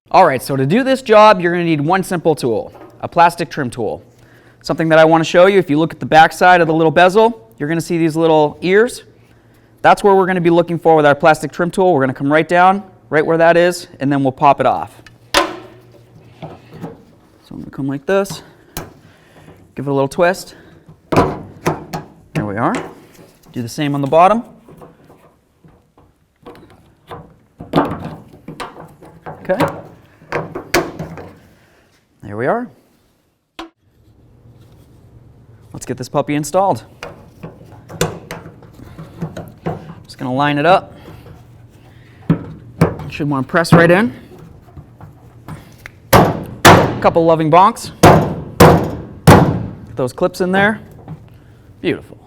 All right, so to do this job, you're going to need one simple tool, a plastic trim tool. Something that I want to show you, if you look at the back side of the little bezel, you're going to see these little ears. That's where we're going to be looking for with our plastic trim tool. We're going to come right down, right where that is, and then we'll pop it off. So I'm going to come like this, give it a little twist. There we are. Do the same on the bottom. Okay. There we are. Let's get this puppy installed. Just going to line it up. Should want to press right in. A couple loving bonks. Get those clips in there. Beautiful.